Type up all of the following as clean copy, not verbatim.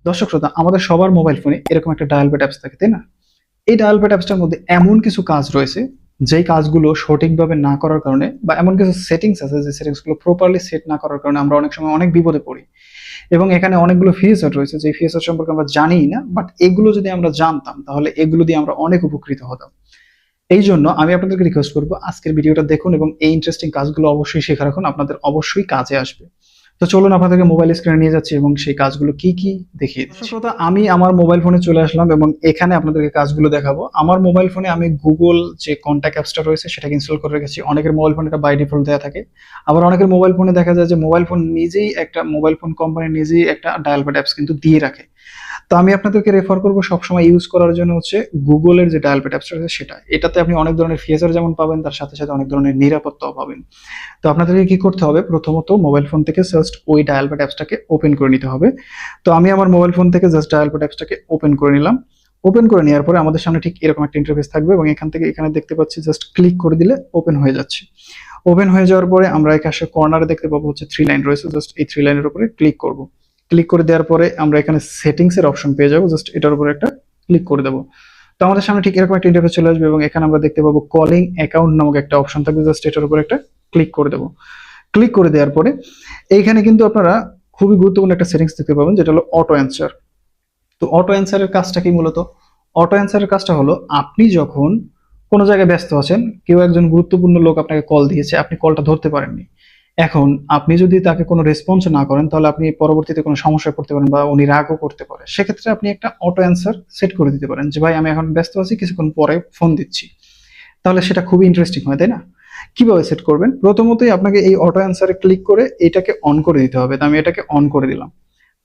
দর্শক শ্রোতা, আমাদের সবার মোবাইল ফোনে এরকম একটা ডায়াল প্যাড অ্যাপস থাকে, তাই না? এই ডায়াল প্যাড অ্যাপসটার মধ্যে এমন কিছু কাজ রয়েছে যেই কাজগুলো সঠিকভাবে না করার কারণে, বা এমন কিছু সেটিংস আছে যে সেটিংস গুলো প্রপারলি সেট না করার কারণে আমরা অনেক সময় অনেক বিপদে পড়ি। এবং এখানে অনেকগুলো ফিচার রয়েছে যে ফিচার সম্পর্কে আমরা জানি না, বাট এগুলো যদি আমরা জানতাম তাহলে এগুলো দিয়ে আমরা অনেক উপকৃত হতাম। এই জন্য আমি আপনাদেরকে রিকোয়েস্ট করবো আজকের ভিডিওটা দেখুন এবং এই ইন্টারেস্টিং কাজগুলো অবশ্যই শেখা রাখুন, আপনাদের অবশ্যই কাজে আসবে। তো চলুন আপনাদেরকে মোবাইল স্ক্রিনে নিয়ে যাচ্ছি এবং সেই কাজগুলো কি কি দেখিয়ে দিচ্ছি। দর্শক শ্রোতা, আমি আমার মোবাইল ফোনে চলে আসলাম এবং এখানে আপনাদেরকে কাজগুলো দেখাবো। আমার মোবাইল ফোনে আমি গুগল যে কন্ট্যাক্ট অ্যাপসটা রয়েছে সেটাকে ইনস্টল করে রেখেছি। অনেকের মোবাইল ফোনে এটা বাই ডিফল্ট দেওয়া থাকে, আবার অনেকের মোবাইল ফোনে দেখা যায় যে মোবাইল ফোন কোম্পানি নিজেই একটা ডায়াল প্যাড অ্যাপস কিন্তু দিয়ে রাখে। তো আমি আপনাদেরকে রেফার করবো সবসময় ইউজ করার জন্য হচ্ছে গুগলের যে ডায়াল প্যাড অ্যাপসটা রয়েছে সেটা। এটাতে আপনি অনেক ধরনের ফিচার যেমন পাবেন, তার সাথে সাথে অনেক ধরনের নিরাপত্তাও পাবেন। তো আপনাদেরকে কি করতে হবে, প্রথমত মোবাইল ফোন থেকে জাস্ট ওই ডায়াল প্যাড অ্যাপসটাকে ওপেন করে নিতে হবে। তো আমি আমার মোবাইল ফোন থেকে জাস্ট ডায়াল প্যাড অ্যাপসটাকে ওপেন করে নিলাম। ওপেন করে নেওয়ার পরে আমাদের সামনে ঠিক এরকম একটা ইন্টারফেস থাকবে এবং এখান থেকে এখানে দেখতে পাচ্ছি জাস্ট ক্লিক করে দিলে ওপেন হয়ে যাচ্ছে। ওপেন হয়ে যাওয়ার পরে আমরা এখানে কর্নারে দেখতে পাবো হচ্ছে থ্রি লাইন রয়েছে, জাস্ট এই থ্রি লাইনের উপরে ক্লিক করব। ক্লিক করে দেওয়ার পরে আমরা এখানে সেটিংস এর অপশন পেয়ে যাবো, জাস্ট এটার উপরে একটা ক্লিক করে দেবো। তো আমাদের সামনে ঠিক এরকম একটা ইন্টারফেস চলে আসবে এবং এখানে আমরা দেখতে পাবো কলিং অ্যাকাউন্ট নামক একটা অপশন থাকবে, জাস্ট এটার উপরে একটা ক্লিক করে দেবো। ক্লিক করে দেওয়ার পরে এইখানে কিন্তু আপনারা খুবই গুরুত্বপূর্ণ একটা সেটিংস দেখতে পাবেন, যেটা হলো অটো অ্যান্সার। তো অটো অ্যান্সারের কাজটা কি মূলত? অটো অ্যান্সারের কাজটা হলো আপনি যখন কোনো জায়গায় ব্যস্ত আছেন, কেউ একজন গুরুত্বপূর্ণ লোক আপনাকে কল দিয়েছে, আপনি কলটা ধরতে পারেননি। এখন আপনি যদি তাকে কোনো রেসপন্স না করেন তাহলে আপনি পরবর্তীতে কোনো সমস্যায় পড়তে পারেন বা উনি রাগও করতে পারে। সেক্ষেত্রে আপনি একটা অটো অ্যান্সার সেট করে দিতে পারেন যে ভাই আমি এখন ব্যস্ত আছি, কিছুক্ষণ পরে ফোন দিচ্ছি। তাহলে সেটা খুবই ইন্টারেস্টিং হয়, তাই না? কিভাবে সেট করবেন? প্রথমতই আপনাকে এই অটো অ্যান্সারে ক্লিক করে এটাকে অন করে দিতে হবে। তো আমি এটাকে অন করে দিলাম।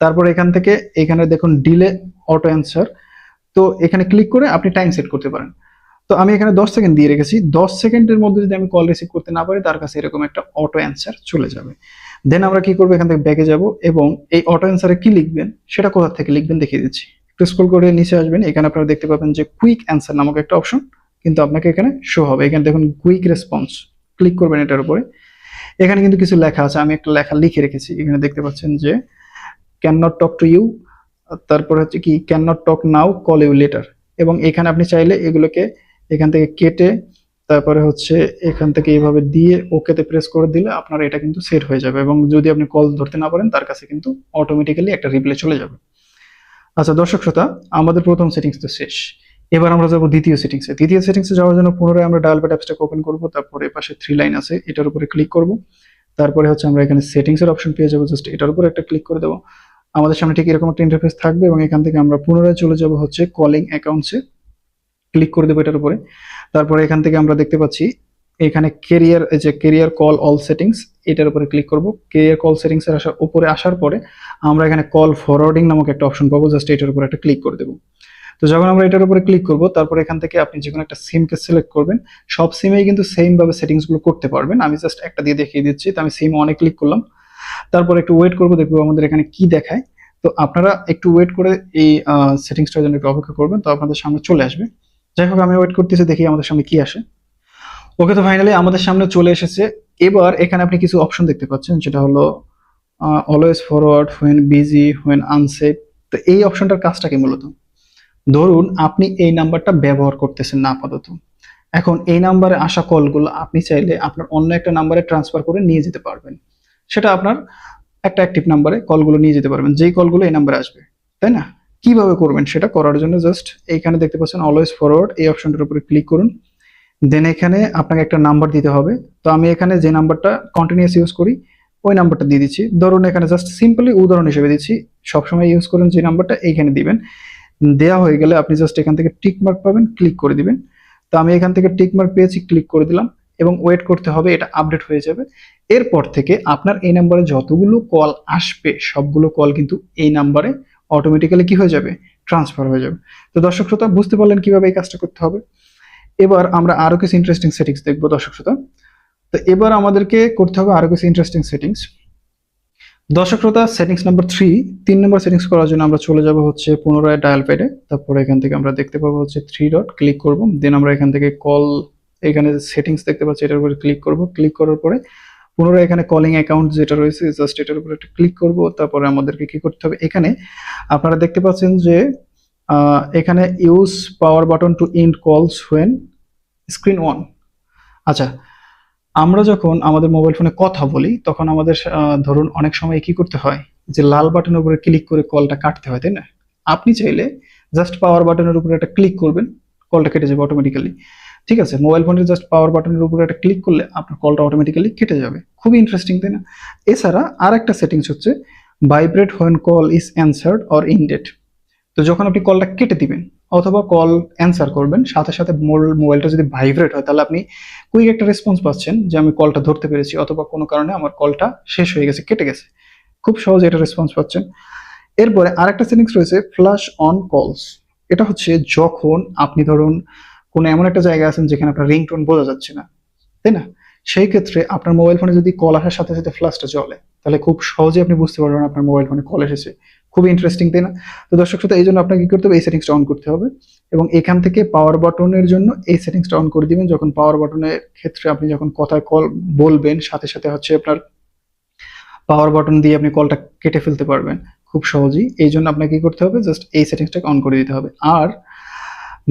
তারপর এখান থেকে এখানে দেখুন ডিলে অটো অ্যান্সার। তো এখানে ক্লিক করে আপনি টাইম সেট করতে পারেন। তো আমি এখানে 10 সেকেন্ড দিয়ে রেখেছি। 10 সেকেন্ডের মধ্যে যদি আমি কল রিসিভ করতে না পারি, তার কাছে এরকম একটা অটো অ্যান্সার চলে যাবে। দেন আমরা কি করবো, এখান থেকে ব্যাকে যাব এবং এই অটো অ্যান্সারে কি লিখবেন সেটা কোথা থেকে লিখবেন দেখিয়ে দিচ্ছি। একটু স্ক্রল করে নিচে আসবেন, এখানে আপনারা দেখতে পাবেন যে কুইক অ্যান্সার নামক একটা অপশন কিন্তু আপনাকে এখানে শো হবে। এখানে দেখুন কুইক রেসপন্স, ক্লিক করবেন এটার উপরে। এখানে কিন্তু কিছু লেখা আছে, আমি একটা লেখা লিখে রেখেছি। এখানে দেখতে পাচ্ছেন যে can not talk to you, তারপরে হচ্ছে কি can not talk now, call you later. এবং এখানে আপনি চাইলে এগুলোকে এখান থেকে কেটে তারপরে হচ্ছে এখান থেকে এইভাবে দিয়ে ওকেতে প্রেস করে দিলে আপনার এটা কিন্তু সেট হয়ে যাবে এবং যদি আপনি কল ধরতে না পারেন তার কাছে কিন্তু অটোমেটিক্যালি একটা রিপ্লাই চলে যাবে। আচ্ছা দর্শক শ্রোতা, আমাদের প্রথম সেটিংস তো শেষ। এবার আমরা যাবো দ্বিতীয় সেটিংসে। দ্বিতীয় সেটিংসে যাওয়ার জন্য পুনরায় আমরা ডায়াল প্যাড অ্যাপসটাকে ওপেন করবো। তারপরে পাশে থ্রি লাইন আছে, এটার উপরে ক্লিক করব। তারপরে হচ্ছে আমরা এখানে সেটিংস এর অপশন পেয়ে যাবো, জাস্ট এটার উপরে একটা ক্লিক করে দেবো। আমাদের সামনে ঠিক এরকম একটা ইন্টারফেস থাকবে এবং এখান থেকে আমরা পুনরায় চলে যাব হচ্ছে কলিং অ্যাকাউন্টসে, ক্লিক করে দেবো এটার উপরে। তারপরে এখান থেকে আমরা দেখতে পাচ্ছি এখানে কেরিয়ার, এই যে কেরিয়ার কল অল সেটিংস, এটার উপরে ক্লিক করব। কেরিয়ার কল সেটিংস এর উপরে আসার পরে আমরা এখানে কল ফরওয়ার্ডিং নামক একটা অপশন পাবো, জাস্ট এটার উপরে একটা ক্লিক করে দেবো। তো যখন আমরা এটার উপরে ক্লিক করব, তারপর এখান থেকে আপনি যে কোনো একটা সিমকে সিলেক্ট করবেন। সব সিমেই কিন্তু সেম ভাবে সেটিংস গুলো করতে পারবেন, আমি জাস্ট একটা দিয়ে দেখিয়ে দিচ্ছি। তো আমি সিম অনে ক্লিক করলাম, তারপর একটু ওয়েট করবো, দেখবো আমাদের এখানে কি দেখায়। তো আপনারা একটু ওয়েট করে এই সেটিংসটার জন্য একটু অপেক্ষা করবেন, তো আপনাদের সামনে চলে আসবে। যাই হোক, আমি ওয়েট করতেছি, দেখি আমাদের সামনে কি আসে। ওকে, তো ফাইনালি আমাদের সামনে চলে এসেছে। এবার এখানে আপনি কিছু অপশন দেখতে পাচ্ছেন, যেটা হলো always forward, when busy, when unsave. তো এই অপশনটার কাজটা কি মূলত? ধরুন আপনি এই নাম্বারটা ব্যবহার করতেছেন না আপাতত, এখন এই নাম্বারে আসা কলগুলো আপনি চাইলে আপনার অন্য একটা নাম্বারে ট্রান্সফার করে নিয়ে যেতে পারবেন। সেটা আপনার একটা অ্যাক্টিভ নাম্বারে কলগুলো নিয়ে যেতে পারবেন, যেই কলগুলো এই নাম্বারে আসবে, তাই না? কিভাবে করবেন সেটা করার জন্য জাস্ট এইখানে দেখতে পাচ্ছেন অলওয়েজ ফরওয়ার্ড, এই অপশনটার উপরে ক্লিক করুন। দেন এখানে আপনাকে একটা নাম্বার দিতে হবে। তো আমি এখানে যে নাম্বারটা কন্টিনিউয়াস ইউজ করি ওই নাম্বারটা দিয়ে দিচ্ছি। ধরুন এখানে জাস্ট সিম্পলি উদাহরণ হিসেবে দিচ্ছি, সবসময় ইউজ করেন যে নাম্বারটা এইখানে দিবেন। দেওয়া হয়ে গেলে আপনি জাস্ট এখান থেকে টিক মার্ক পাবেন, ক্লিক করে দিবেন। তো আমি এখান থেকে টিক মার্ক পেয়েছি, ক্লিক করে দিলাম এবং ওয়েট করতে হবে, এটা আপডেট হয়ে যাবে। এরপর থেকে আপনার এই নাম্বারে যতগুলো কল আসবে সবগুলো কল কিন্তু এই নাম্বারে অটোমেটিক্যালি কি হয়ে যাবে, ট্রান্সফার হয়ে যাবে। তো দর্শক শ্রোতা, বুঝতে পারলেন কিভাবে এই কাজটা করতে হবে। এবার আমরা আরো কিছু ইন্টারেস্টিং সেটিংস দেখবো দর্শক শ্রোতা। তো এবার আমাদেরকে করতে হবে আরো কিছু ইন্টারেস্টিং সেটিংস। দর্শক শ্রোতা, সেটিংস নাম্বার 3, 3 নম্বর সেটিংস করার জন্য আমরা চলে যাব হচ্ছে পুনরায় ডায়াল প্যাডে। তারপরে এখান থেকে আমরা দেখতে পাবো হচ্ছে থ্রি ডট, ক্লিক করব। দেন আমরা এখান থেকে কল, এখানে সেটিংস দেখতে পাচ্ছি, এটার উপরে ক্লিক করব। ক্লিক করার পরে পুনরায় এখানে কলিং অ্যাকাউন্ট যেটা রয়েছে জাস্ট এটার উপর একটা ক্লিক করব। তারপরে আমাদেরকে কি করতে হবে, এখানে আপনারা দেখতে পাচ্ছেন যে এখানে use power button to end calls when screen on. আচ্ছা, আমরা যখন আমাদের মোবাইল ফোনে কথা বলি তখন আমাদের ধরুন অনেক সময় কি করতে হয়, যে লাল বাটনের উপরে ক্লিক করে কলটা কাটতে হয়, তাই না? আপনি চাইলে জাস্ট পাওয়ার বাটনের উপরে একটা ক্লিক করবেন, কলটা কেটে যাবে অটোমেটিক্যালি। ঠিক আছে, মোবাইল ফোনের জাস্ট পাওয়ার বাটনের উপরে একটা ক্লিক করলে আপনার কলটা অটোমেটিক্যালি কেটে যাবে। খুবই ইন্টারেস্টিং, তাই না? এছাড়া আর একটা সেটিংস হচ্ছে vibrate when call is answered or ended. তো যখন আপনি কলটা কেটে দিবেন অথবা কল অ্যান্সার করবেন, সাথে সাথে মোবাইলটা যদি ভাইব্রেট হয় তাহলে আপনি কুইক একটা রেসপন্স পাচ্ছেন যে আমি কলটা ধরতে পেরেছি, অথবা কোনো কারণে আমার কলটা শেষ হয়ে গেছে, কেটে গেছে। খুব সহজে এটা রেসপন্স পাচ্ছেন। এরপরে আরেকটা সেটিংস রয়েছে ফ্ল্যাশ অন কলস। এটা হচ্ছে যখন আপনি ধরুন কোনো এমন একটা জায়গায় আছেন যেখানে আপনার রিংটোন বোঝা যাচ্ছে না, তাই না? সেই ক্ষেত্রে আপনার মোবাইল ফোনে যদি কল আসার সাথে সাথে ফ্ল্যাশটা জ্বলে, তাহলে খুব সহজে আপনি বুঝতে পারবেন আপনার মোবাইল ফোনে কল এসেছে। খুবই ইন্টারেস্টিং, তাই না? তো দর্শক শ্রোতা, এই জন্য আপনাকে কি করতে হবে, এই সেটিংসটা অন করতে হবে এবং এখান থেকে পাওয়ার বাটনের জন্য এই সেটিংসটা অন করে দিবেন। যখন পাওয়ার বাটনের ক্ষেত্রে আপনি যখন কথায় কল বলবেন, সাথে সাথে হচ্ছে আপনার পাওয়ার বাটন দিয়ে আপনি কলটা কেটে ফেলতে পারবেন খুব সহজেই। এই জন্য আপনাকে কি করতে হবে, জাস্ট এই সেটিংসটাকে অন করে দিতে হবে। আর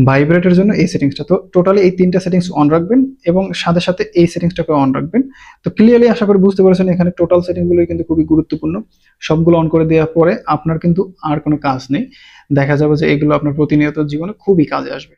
ভাইব্রেটের জন্য এই সেটিংসটা, তো টোটালি এই তিনটা সেটিংস অন রাখবেন এবং সাথে সাথে এই সেটিংসটাকে অন রাখবেন। তো ক্লিয়ারলি আশা করি বুঝতে পেরেছেন, এখানে টোটাল সেটিংগুলোই কিন্তু খুবই গুরুত্বপূর্ণ। সবগুলো অন করে দেওয়ার পরে আপনার কিন্তু আর কোনো কাজ নেই, দেখা যাবে যে এগুলো আপনার প্রতিনিয়ত জীবনে খুবই কাজে আসবে।